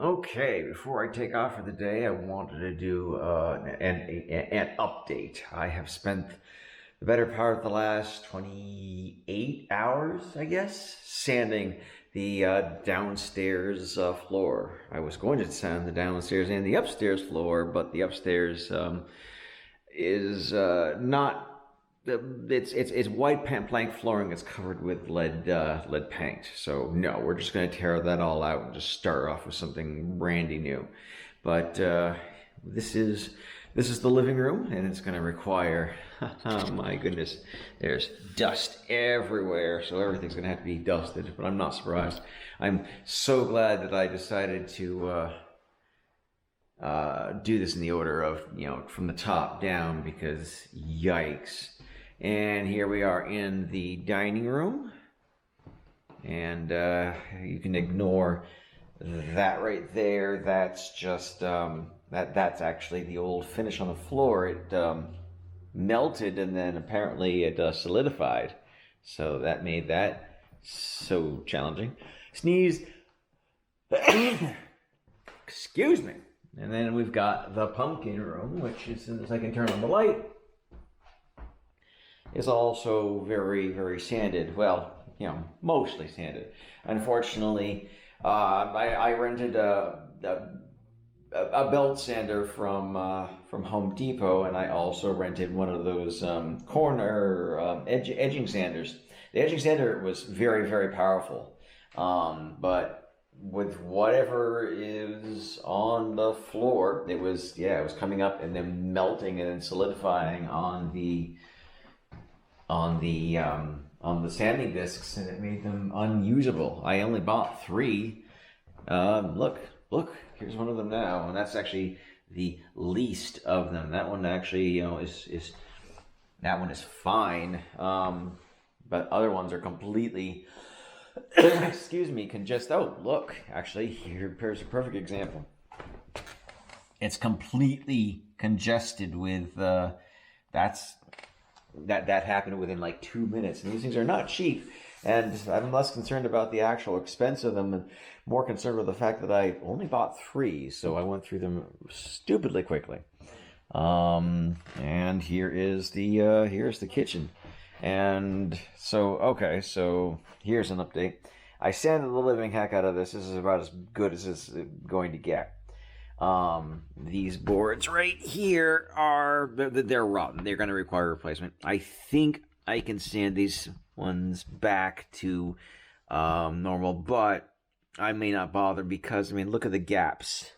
Okay, before I take off for the day, I wanted to do an update. I have spent the better part of the last 28 hours, I guess, sanding the downstairs floor. I was going to sand the downstairs and the upstairs floor, but the upstairs is not. It's white plank flooring that's covered with lead paint. So no, we're just going to tear that all out and just start off with something brandy new. But this is this is the living room, and it's going to require. Oh my goodness, there's dust everywhere, so everything's going to have to be dusted. But I'm not surprised. I'm so glad that I decided to do this in the order of, from the top down, because yikes. And here we are in the dining room, and you can ignore that right there. That's just that's actually the old finish on the floor. It melted, and then apparently it solidified, so that made that so challenging. Sneeze. Excuse me. And then we've got the pumpkin room, which, as soon as I can turn on the light, is also very, very sanded. Well, mostly sanded. Unfortunately, I rented a belt sander from Home Depot, and I also rented one of those corner edging sanders. The edging sander was very, very powerful, but with whatever is on the floor, it was coming up and then melting and then solidifying on the sanding discs, and it made them unusable. I only bought 3. Look, here's one of them now, and that's actually the least of them. That one actually, is that one is fine, but other ones are completely excuse me, oh, look, actually, here's a perfect example. It's completely congested with that happened within like 2 minutes, and these things are not cheap. And I'm less concerned about the actual expense of them and more concerned with the fact that I only bought 3, so I went through them stupidly quickly. And here's the kitchen. And so here's an update. I sanded the living heck out of this. This is about as good as it's going to get. These boards right here they're rotten. They're going to require replacement. I think I can sand these ones back to normal, but I may not bother because, look at the gaps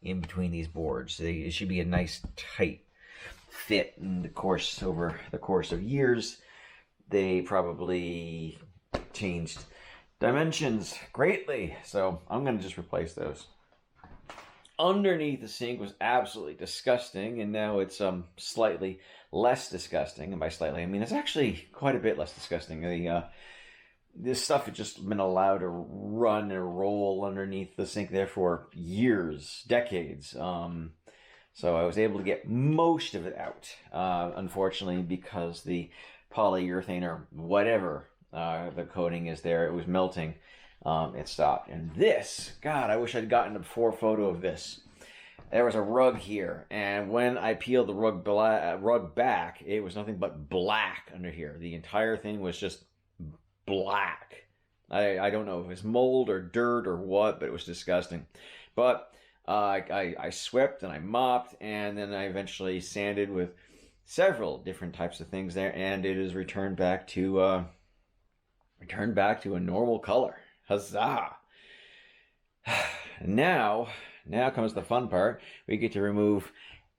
in between these boards. It should be a nice tight fit. And of course, over the course of years, they probably changed dimensions greatly, so I'm going to just replace those. Underneath the sink was absolutely disgusting, and now it's slightly less disgusting. And by slightly, I mean it's actually quite a bit less disgusting. This stuff had just been allowed to run and roll underneath the sink there for years, decades. So I was able to get most of it out. Unfortunately, because the polyurethane or whatever the coating is there, it was melting. It stopped. And this, God, I wish I'd gotten a before photo of this. There was a rug here, and when I peeled the rug back, it was nothing but black under here. The entire thing was just black. I don't know if it's mold or dirt or what, but it was disgusting. But I swept and I mopped, and then I eventually sanded with several different types of things there, and it is returned back to a normal color. Huzzah! Now comes the fun part. We get to remove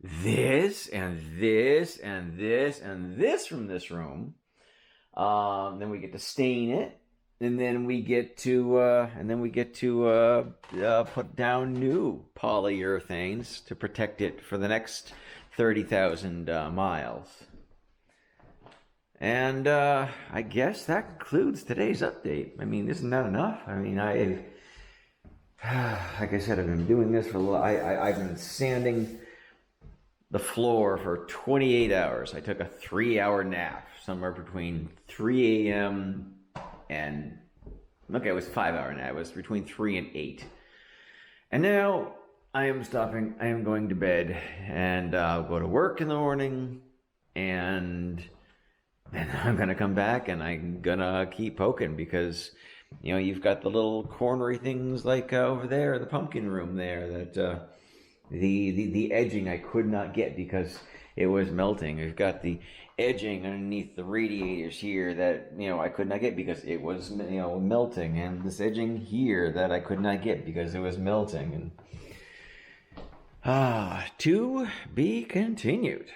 this and this and this and this from this room. Then we get to stain it, and then we get to put down new polyurethanes to protect it for the next 30,000 miles. And I guess that concludes today's update. Isn't that enough? Like I said, I've been doing this I've been sanding the floor for 28 hours. I took a 3-hour nap somewhere between 3 a.m. and, okay, it was 5-hour nap. It was between 3 and 8. And now I am stopping. I am going to bed, and I'll go to work in the morning, and then I'm gonna come back, and I'm gonna keep poking because, you've got the little cornery things like over there, the pumpkin room there, that the edging I could not get because it was melting. We've got the edging underneath the radiators here that I could not get because it was melting, and this edging here that I could not get because it was melting. And to be continued.